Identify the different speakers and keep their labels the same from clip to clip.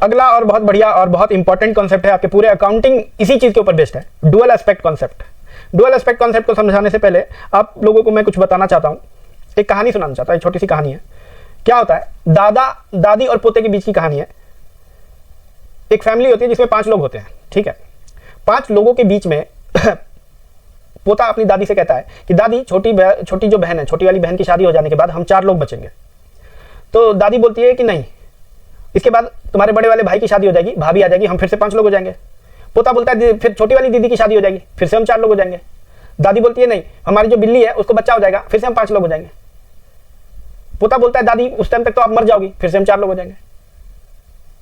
Speaker 1: अगला और बहुत बढ़िया और बहुत इंपॉर्टेंट कॉन्सेप्ट है, आपके पूरे अकाउंटिंग इसी चीज के ऊपर बेस्ड है, dual aspect concept. Dual aspect concept को समझाने से पहले आप लोगों को मैं कुछ बताना चाहता हूं, एक कहानी सुनाना चाहता हूं, एक छोटी सी कहानी है। क्या होता है, दादा दादी और पोते के बीच की कहानी है। एक फैमिली होती है जिसमें 5 लोग होते हैं, ठीक है। 5 लोगों के बीच में पोता अपनी दादी से कहता है कि दादी छोटी जो बहन है, छोटी वाली बहन की शादी हो जाने के बाद हम 4 लोग बचेंगे। तो दादी बोलती है कि नहीं, इसके बाद तुम्हारे बड़े वाले भाई की शादी हो जाएगी, भाभी आ जाएगी, हम फिर से 5 लोग हो जाएंगे। पोता बोलता है फिर छोटी वाली दीदी की शादी हो जाएगी, फिर से हम 4 लोग हो जाएंगे। दादी बोलती है नहीं, हमारी जो बिल्ली है उसको बच्चा हो जाएगा, फिर से हम 5 लोग हो जाएंगे। पोता बोलता है दादी उस टाइम तक तो आप मर जाओगी, फिर से हम 4 लोग हो जाएंगे।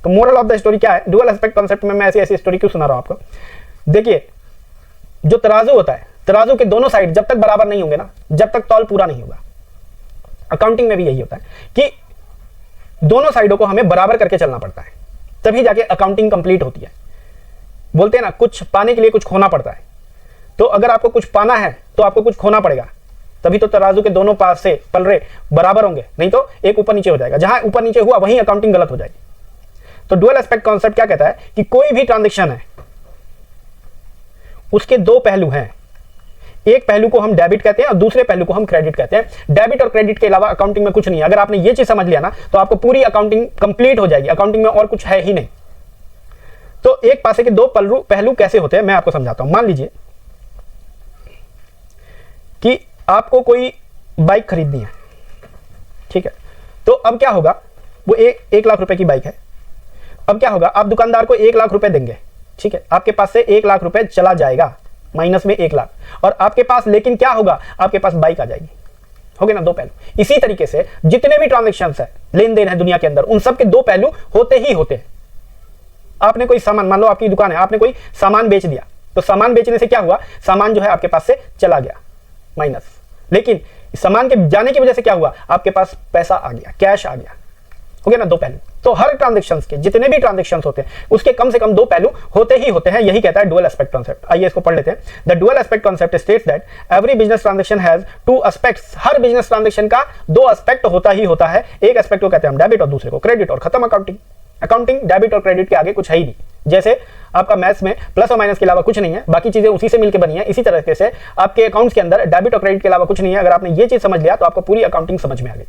Speaker 1: तो मोरल ऑफ द स्टोरी क्या है, डुअल एस्पेक्ट कॉन्सेप्ट में मैं ऐसी स्टोरी क्यों सुना रहा हूं आपको। देखिए, जो तराजू होता है, तराजू के दोनों साइड जब तक बराबर नहीं होंगे ना, जब तक तौल पूरा नहीं होगा। अकाउंटिंग में भी यही होता है कि दोनों साइडों को हमें बराबर करके चलना पड़ता है, तभी जाके अकाउंटिंग कंप्लीट होती है। बोलते हैं ना, कुछ पाने के लिए कुछ खोना पड़ता है। तो अगर आपको कुछ पाना है तो आपको कुछ खोना पड़ेगा, तभी तो तराजू के दोनों पास से पलरे बराबर होंगे, नहीं तो एक ऊपर नीचे हो जाएगा। जहां ऊपर नीचे हुआ वहीं अकाउंटिंग गलत हो जाएगी। तो डुअल एस्पेक्ट कॉन्सेप्ट क्या कहता है कि कोई भी ट्रांजैक्शन है उसके 2 पहलू हैं। एक पहलू को हम डेबिट कहते हैं और दूसरे पहलू को हम क्रेडिट कहते हैं। डेबिट और क्रेडिट के अलावा अकाउंटिंग में कुछ नहीं है। अगर आपने ये चीज समझ लिया ना, तो आपको पूरी अकाउंटिंग कंप्लीट हो जाएगी। अकाउंटिंग में और कुछ है ही नहीं। तो एक पासे के 2 पहलू कैसे होते हैं मैं आपको समझाता हूं। मान लीजिए कि आपको कोई बाइक खरीदनी है, ठीक है। तो अब क्या होगा, वो 1 लाख रुपए की बाइक है। अब क्या होगा, आप दुकानदार को 1 लाख रुपए देंगे, ठीक है। आपके पास से 1 लाख रुपए चला जाएगा, माइनस में 1 लाख, और आपके पास लेकिन क्या होगा, आपके पास बाइक आ जाएगी। हो गए ना 2 पहलू। इसी तरीके से जितने भी ट्रांजैक्शंस है, लेन देन है दुनिया के अंदर, उन सब के 2 पहलू होते ही होते हैं। आपने कोई सामान, मान लो आपकी दुकान है, आपने कोई सामान बेच दिया, तो सामान बेचने से क्या हुआ, सामान जो है आपके पास से चला गया, माइनस। लेकिन सामान के जाने की वजह से क्या हुआ, आपके पास पैसा आ गया, कैश आ गया। हो गया ना 2 पहलू। तो हर ट्रांजैक्शंस के जितने भी ट्रांजैक्शंस होते हैं उसके कम से कम 2 पहलू होते ही होते हैं। यही कहता है डुअल एस्पेक्ट कॉन्सेप्ट। आइए इसको पढ़ लेते हैं। The dual aspect concept states that every business transaction has 2 aspects. Her business transaction का 2 एस्पेक्ट होता ही होता है। एक एस्पेक्ट को कहते हैं हम डेबिट और दूसरे को क्रेडिट, और खत्म अकाउंटिंग। अकाउंटिंग डेबिट और क्रेडिट के आगे कुछ है ही नहीं। जैसे आपका मैथ्स में प्लस और माइनस के अलावा कुछ नहीं है, बाकी चीजें उसी से मिलकर बनी है, इसी तरीके से आपके अकाउंट्स के अंदर डेबिट और क्रेडिट के अलावा कुछ नहीं है। अगर आपने ये चीज समझ लिया तो आपको पूरी अकाउंटिंग समझ में आ गई।